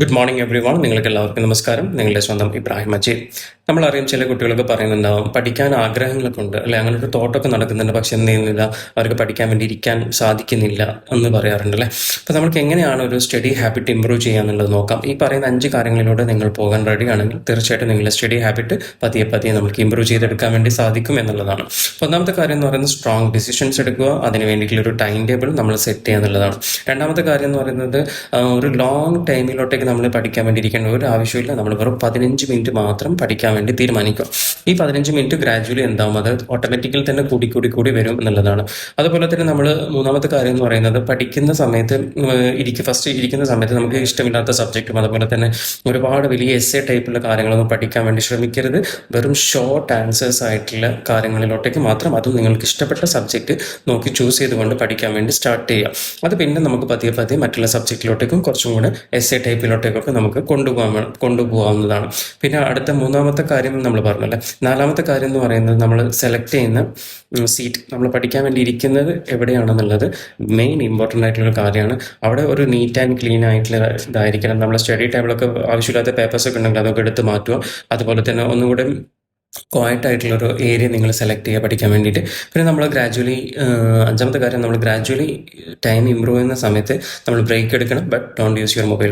Good morning every one. നിങ്ങൾക്ക് എല്ലാവർക്കും നമസ്കാരം. നിങ്ങളുടെ സ്വന്തം ഇബ്രാഹിം മജീദ്. നമ്മളറിയും ചില കുട്ടികളൊക്കെ പറയുന്നുണ്ടാവും പഠിക്കാൻ ആഗ്രഹങ്ങളൊക്കെ ഉണ്ട് അല്ലെ, അങ്ങനെ ഒരു തോട്ടൊക്കെ നടക്കുന്നുണ്ട്, പക്ഷെ എന്ത് ചെയ്യുന്നില്ല, അവർക്ക് പഠിക്കാൻ വേണ്ടി ഇരിക്കാൻ സാധിക്കുന്നില്ല എന്ന് പറയാറുണ്ട് അല്ലേ. അപ്പോൾ നമുക്ക് എങ്ങനെയാണ് ഒരു സ്റ്റഡി ഹാബിറ്റ് ഇമ്പ്രൂവ് ചെയ്യാന്നുള്ളത് നോക്കാം. ഈ പറയുന്ന 5 കാര്യങ്ങളിലൂടെ നിങ്ങൾ പോകാൻ റെഡി ആണെങ്കിൽ തീർച്ചയായിട്ടും നിങ്ങളുടെ സ്റ്റഡി ഹാബിറ്റ് പതിയെ പതിയെ നമുക്ക് ഇമ്പ്രൂവ് ചെയ്തെടുക്കാൻ വേണ്ടി സാധിക്കും എന്നുള്ളതാണ്. അപ്പോൾ ഒന്നാമത്തെ കാര്യം എന്ന് പറയുന്നത് സ്ട്രോങ് ഡിസിഷൻസ് എടുക്കുക, അതിന് വേണ്ടിയിട്ടുള്ള ഒരു ടൈം ടേബിൾ നമ്മൾ സെറ്റ് ചെയ്യുക എന്നുള്ളതാണ്. രണ്ടാമത്തെ കാര്യം എന്ന് പറയുന്നത് ഒരു ലോങ് ടൈമിലോട്ടേക്ക് നമ്മൾ പഠിക്കാൻ വേണ്ടി ഇരിക്കേണ്ട ഒരു ആവശ്യമില്ല. നമ്മൾ വെറും 15 മിനിറ്റ് മാത്രം പഠിക്കാൻ വേണ്ടി തീരുമാനിക്കുക. ഈ 15 മിനിറ്റ് ഗ്രാജുവലി എന്താവും, അത് ഓട്ടോമാറ്റിക്കലി തന്നെ കൂടി വരും എന്നുള്ളതാണ്. അതുപോലെ തന്നെ നമ്മൾ മൂന്നാമത്തെ കാര്യം എന്ന് പറയുന്നത് പഠിക്കുന്ന സമയത്ത് ഫസ്റ്റ് ഇരിക്കുന്ന സമയത്ത് നമുക്ക് ഇഷ്ടമില്ലാത്ത സബ്ജക്റ്റും അതുപോലെ തന്നെ ഒരുപാട് വലിയ എസ്സേ ടൈപ്പുള്ള കാര്യങ്ങളൊന്നും പഠിക്കാൻ വേണ്ടി ശ്രമിക്കരുത്. വെറും ഷോർട്ട് ആൻസേഴ്സ് ആയിട്ടുള്ള കാര്യങ്ങളിലോട്ടേക്ക് മാത്രം, അതും നിങ്ങൾക്ക് ഇഷ്ടപ്പെട്ട സബ്ജക്റ്റ് നോക്കി ചൂസ് ചെയ്തുകൊണ്ട് പഠിക്കാൻ വേണ്ടി സ്റ്റാർട്ട് ചെയ്യുക. അത് പിന്നെ നമുക്ക് പതിയെ പതിയെ മറ്റുള്ള സബ്ജക്റ്റിലോട്ടേക്കും കുറച്ചും കൂടെ എസ്സേ ടൈപ്പിലോട്ടേക്കൊക്കെ നമുക്ക് കൊണ്ടുപോകാവുന്നതാണ്. പിന്നെ അടുത്ത മൂന്നാമത്തെ കാര്യം നമ്മൾ പറഞ്ഞല്ലേ. നാലാമത്തെ കാര്യം എന്ന് പറയുന്നത് നമ്മൾ സെലക്ട് ചെയ്യുന്ന സീറ്റ്, നമ്മൾ പഠിക്കാൻ വേണ്ടി ഇരിക്കുന്നത് എവിടെയാണെന്നുള്ളത് മെയിൻ ഇമ്പോർട്ടൻ്റ് ആയിട്ടുള്ള കാര്യമാണ്. അവിടെ ഒരു നീറ്റ് ആൻഡ് ക്ലീൻ ആയിട്ടുള്ള ഇതായിരിക്കണം. നമ്മൾ സ്റ്റഡി ടേബിളൊക്കെ ആവശ്യമില്ലാത്ത പേപ്പേഴ്സൊക്കെ ഉണ്ടെങ്കിൽ അതൊക്കെ എടുത്ത് മാറ്റുക. അതുപോലെ തന്നെ ഒന്നുകൂടെ ക്വയറ്റ് ആയിട്ടുള്ളൊരു ഏരിയ നിങ്ങൾ സെലക്ട് ചെയ്യുക പഠിക്കാൻ വേണ്ടിയിട്ട്. പിന്നെ നമ്മൾ ഗ്രാജുവലി അഞ്ചാമത്തെ കാര്യം, നമ്മൾ ഗ്രാജുവലി ടൈം ഇമ്പ്രൂവ് ചെയ്യുന്ന സമയത്ത് നമ്മൾ ബ്രേക്ക് എടുക്കണം, but don't use your mobile.